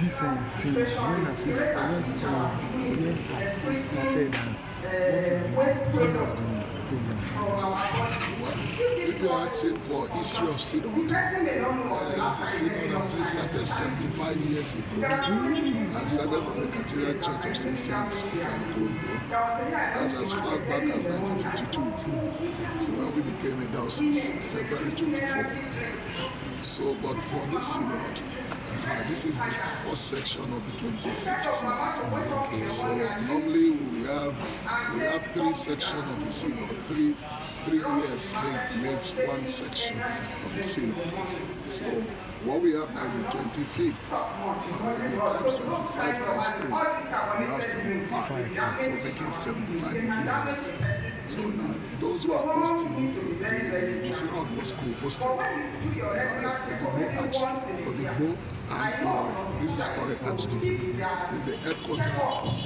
this scene, when has it started and what is the theme of the program? If you're asking for history of Synod, the Synod has started 75 years ago and started from the Cathedral Church of St. Stephen's and Congo. That's as far back as 1952. So when we became a diocese, February 24. So, but for this Synod, this is the first section of the 25th Synod. So normally we have 3 sections of the Synod. 3 years makes 1 section of the Synod. So what we have now is the 25th, and times 25 times 3, we have 75. So making 75 years. So now those who are hosting, the Synod was co-hosted by Odebo and Ore. This is Ore Archdeacon. This is the headquarters of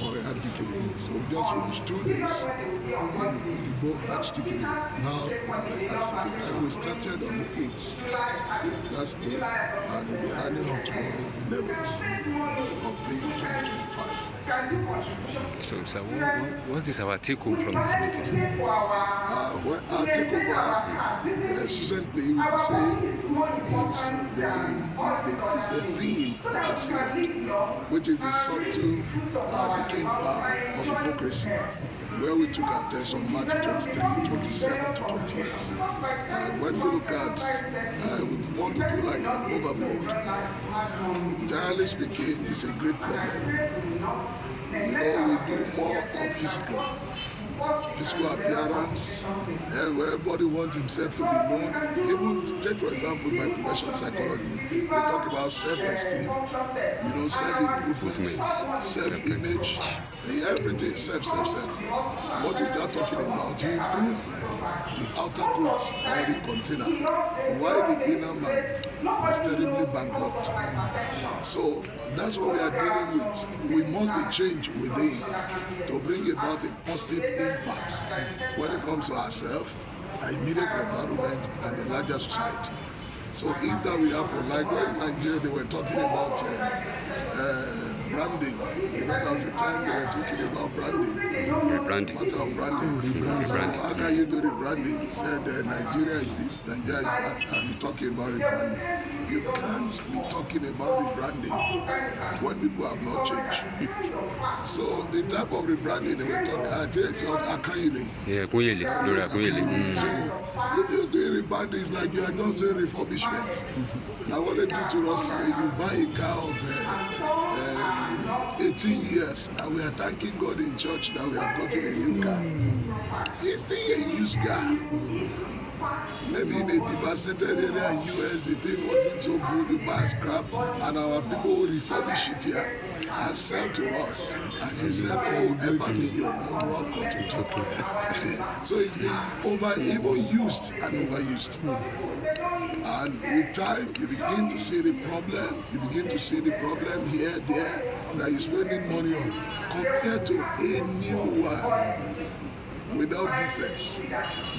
Ore Archdeacon. So we just finished 2 days in Odebo Archdeacon. Now Archdeacon. And we started on the 8th. That's 8th, and we'll be running on tomorrow, 11th of May 2025. So what is our take home from this meeting? Well, our take over, succinctly, we would say, is the theme of the Synod, which is the subtle decaying power of hypocrisy, where we took our test from Matthew 23, 27 to 28. When we look at, we want to do like an overboard. Generally speaking, it's a great problem. We do more of physical appearance, and where everybody wants himself to be known. Even take for example my profession psychology, they talk about self-esteem, self-improvement, self-image, everything self. What is that talking about? You improve the outer clothes or the container, while the inner man is terribly bankrupt. So that's what we are dealing with. We must be changed within to bring about a positive impact when it comes to ourselves, our immediate environment, and the larger society. So if that will happen, like when in Nigeria they were talking about branding, there was a time they were talking about branding. Matter of branding. So how can you do the branding? Said Nigeria is this, Nigeria is that, and you're talking about rebranding. You can't be talking about rebranding when people have not changed. So the type of rebranding they were talking, I think it was Akayele. Yeah, Akayele. So if you're doing rebranding, it's like you are just doing refurbishment. Now what they do to us today, you buy a car of 18 years, and we are thanking God in church that we have gotten a new car. It's still a used car. Maybe in a devastated area in US, the thing wasn't so good, you buy scrap, and our people will refurbish it here and sell to us. And you said, oh, everybody in your own work. So it's been even used and overused. And with time, you begin to see the problem. You begin to see the problem here, there, that you're spending money on, compared to a new one. Without defects,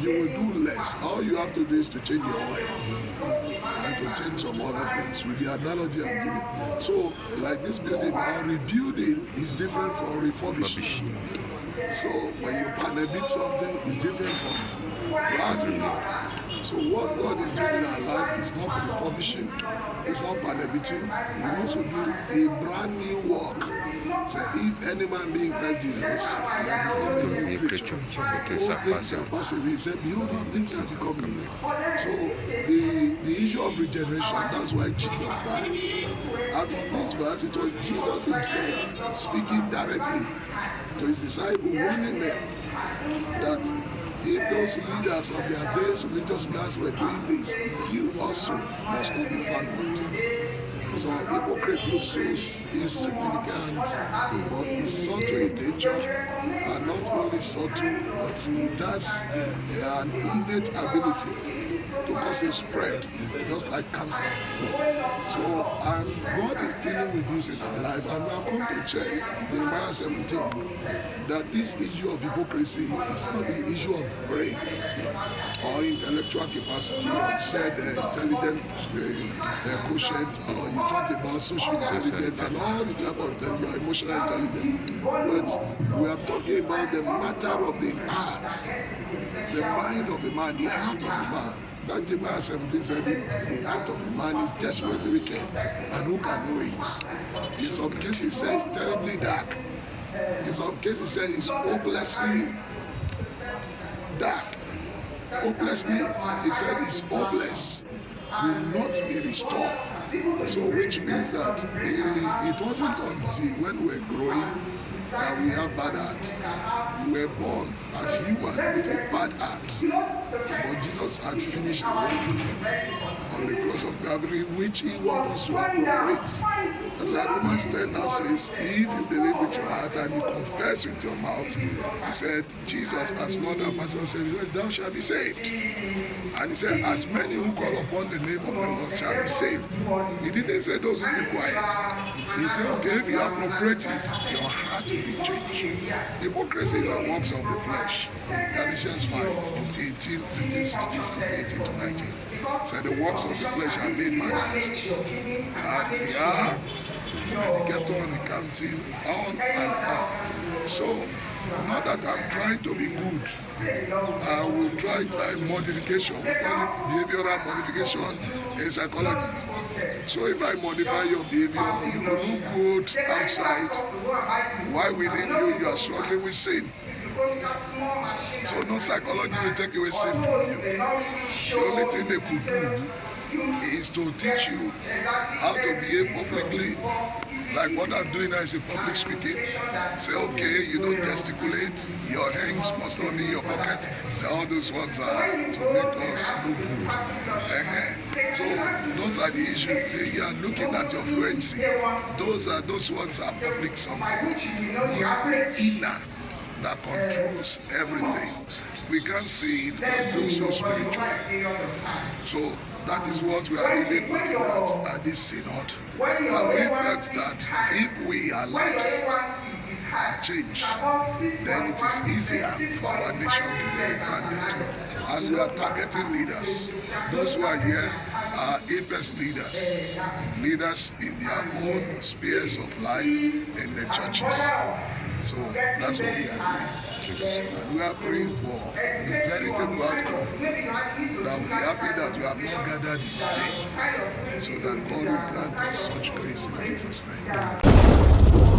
you will do less. All you have to do is to change your oil and to change some other things with the analogy I'm giving. So, like this building now, rebuilding is different from refurbishing. So, when you panabit something, it's different from brand new. So, what God is doing in our life is not refurbishing, it's not panabiting. He wants to do a brand new work. So if any man being Christ Jesus, he has become a new creature. All things are possible. He said, behold, all things have become new. So the issue of regeneration, that's why Jesus died. Out of this verse, it was Jesus himself speaking directly to his disciples, warning them that if those leaders of their days, religious guys, were doing this, you also must not be found wanting. So hypocrite looks so insignificant, but it's subtle in nature, and not only subtle, but it has an innate ability to cause a spread, just like cancer. So, and God is dealing with this in our life, and we have come to check Jeremiah 17 that this issue of hypocrisy is not the issue of brain or intellectual capacity or said intelligent quotient, or you talk about social intelligence and all the type of intelligence, emotional intelligence, but we are talking about the matter of the heart, the mind of a man, the heart of a man. That Jeremiah 17 said the heart of a man is desperately wicked, and who can know it? In some cases it says it's terribly dark. In some cases it says it's hopelessly dark. Hopelessly, he said it's hopeless, will not be restored. So which means that it wasn't until when we were growing that we have bad hearts. We were born as human with a bad heart. But Jesus had finished the work on the cross of Calvary, which he wants us to appropriate. That's why Romans 10 now says, if you believe with your heart and you confess with your mouth, he said, Jesus as Lord and Master Savior, he says, thou shalt be saved. And he said, as many who call upon the name of the Lord shall be saved. He didn't say those who keep quiet. He said, okay, if you appropriate it, your heart will be changed. Hypocrisy is the works of the flesh. Galatians 5, 18, 15, 16, 17, 18 to 19. So the works of the flesh are made manifest. And they are, and he kept on recounting on and on. So, not that I'm trying to be good. I will try like modification. We call it behavioral modification in psychology. So if I modify your behavior, you will look good outside. While within you, you are struggling with sin. So no psychology will take away sin from you. The only thing they could do is to teach you how to behave publicly. Like what I'm doing now is a public speaking. Say, okay, you don't gesticulate, your hands must not be in your pocket. All those ones are to make us look good. So those are the issues. You are looking at your fluency. Those ones are public something. But the inner that controls everything. We can't see it, but it's so spiritual. So that is what we are really looking at this synod. And we felt that if we are lives are changed, then it is easier for our nation to be expanded. And we are targeting leaders. Those who are here are apex leaders, leaders in their own spheres of life in the churches. So that's what we are doing. And we are praying for a veritable outcome. That we are happy that we have not gathered in vain. So that God will grant us such grace in Jesus' name.